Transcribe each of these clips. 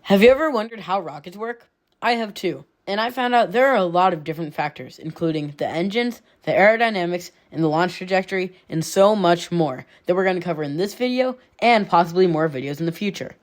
Have you ever wondered how rockets work? I have too, and I found out there are a lot of different factors, including the engines, the aerodynamics, and the launch trajectory, and so much more that we're going to cover in this video and possibly more videos in the future.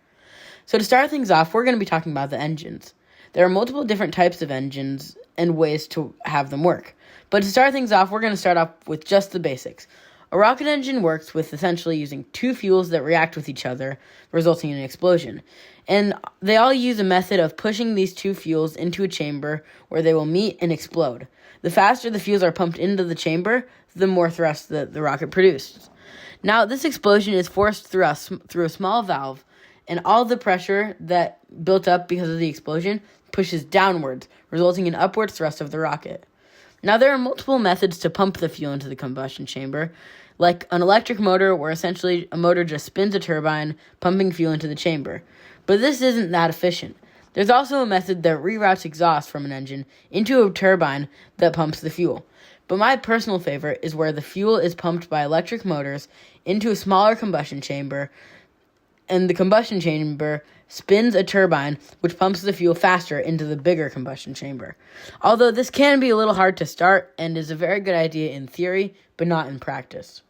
So to start things off, we're going to be talking about the engines. There are multiple different types of engines and ways to have them work. But to start things off, we're going to start off with just the basics. A rocket engine works with essentially using two fuels that react with each other, resulting in an explosion. And they all use a method of pushing these two fuels into a chamber where they will meet and explode. The faster the fuels are pumped into the chamber, the more thrust that the rocket produces. Now, this explosion is forced through a small valve, and all the pressure that built up because of the explosion pushes downwards, resulting in upward thrust of the rocket. Now, there are multiple methods to pump the fuel into the combustion chamber, like an electric motor, where essentially a motor just spins a turbine, pumping fuel into the chamber. But this isn't that efficient. There's also a method that reroutes exhaust from an engine into a turbine that pumps the fuel. But my personal favorite is where the fuel is pumped by electric motors into a smaller combustion chamber, and the combustion chamber spins a turbine which pumps the fuel faster into the bigger combustion chamber. Although this can be a little hard to start and is a very good idea in theory, but not in practice.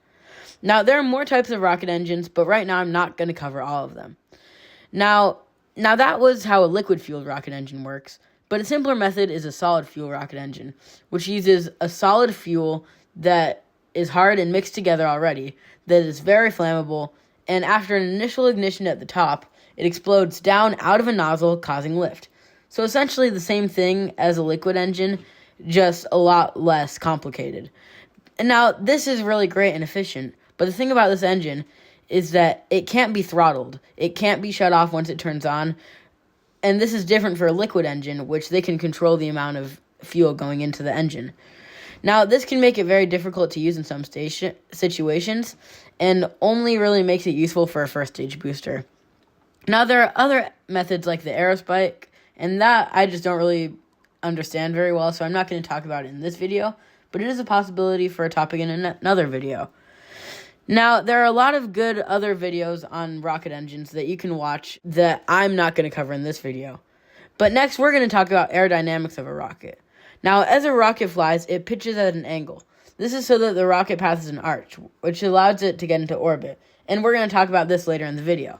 Now, there are more types of rocket engines, but right now I'm not going to cover all of them. Now that was how a liquid-fueled rocket engine works, but a simpler method is a solid-fuel rocket engine, which uses a solid fuel that is hard and mixed together already, that is very flammable, and after an initial ignition at the top, it explodes down out of a nozzle, causing lift. So essentially the same thing as a liquid engine, just a lot less complicated. And now, this is really great and efficient, but the thing about this engine is that it can't be throttled. It can't be shut off once it turns on, and this is different for a liquid engine, which they can control the amount of fuel going into the engine. Now, this can make it very difficult to use in some situations, and only really makes it useful for a first-stage booster. Now, there are other methods like the aerospike, and that I just don't really understand very well, so I'm not going to talk about it in this video, but it is a possibility for a topic in another video. Now, there are a lot of good other videos on rocket engines that you can watch that I'm not going to cover in this video. But next, we're going to talk about aerodynamics of a rocket. Now, as a rocket flies, it pitches at an angle. This is so that the rocket passes an arch, which allows it to get into orbit. And we're going to talk about this later in the video.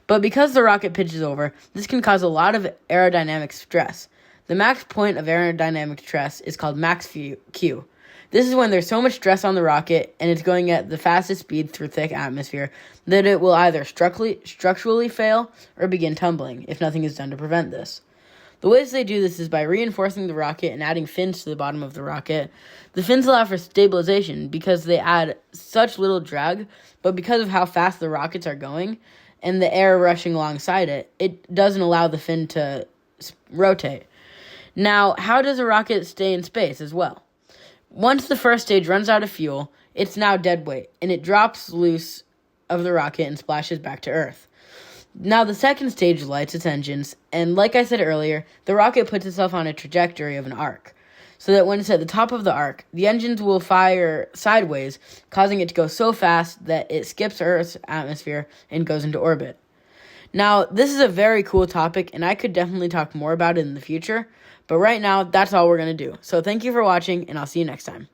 But because the rocket pitches over, this can cause a lot of aerodynamic stress. The max point of aerodynamic stress is called max Q. This is when there's so much stress on the rocket and it's going at the fastest speed through thick atmosphere that it will either structurally fail or begin tumbling if nothing is done to prevent this. The ways they do this is by reinforcing the rocket and adding fins to the bottom of the rocket. The fins allow for stabilization because they add such little drag, but because of how fast the rockets are going and the air rushing alongside it, it doesn't allow the fin to rotate. Now, how does a rocket stay in space as well? Once the first stage runs out of fuel, it's now dead weight, and it drops loose of the rocket and splashes back to Earth. Now, the second stage lights its engines, and like I said earlier, the rocket puts itself on a trajectory of an arc, so that when it's at the top of the arc, the engines will fire sideways, causing it to go so fast that it skips Earth's atmosphere and goes into orbit. Now, this is a very cool topic, and I could definitely talk more about it in the future, but right now, that's all we're going to do. So thank you for watching, and I'll see you next time.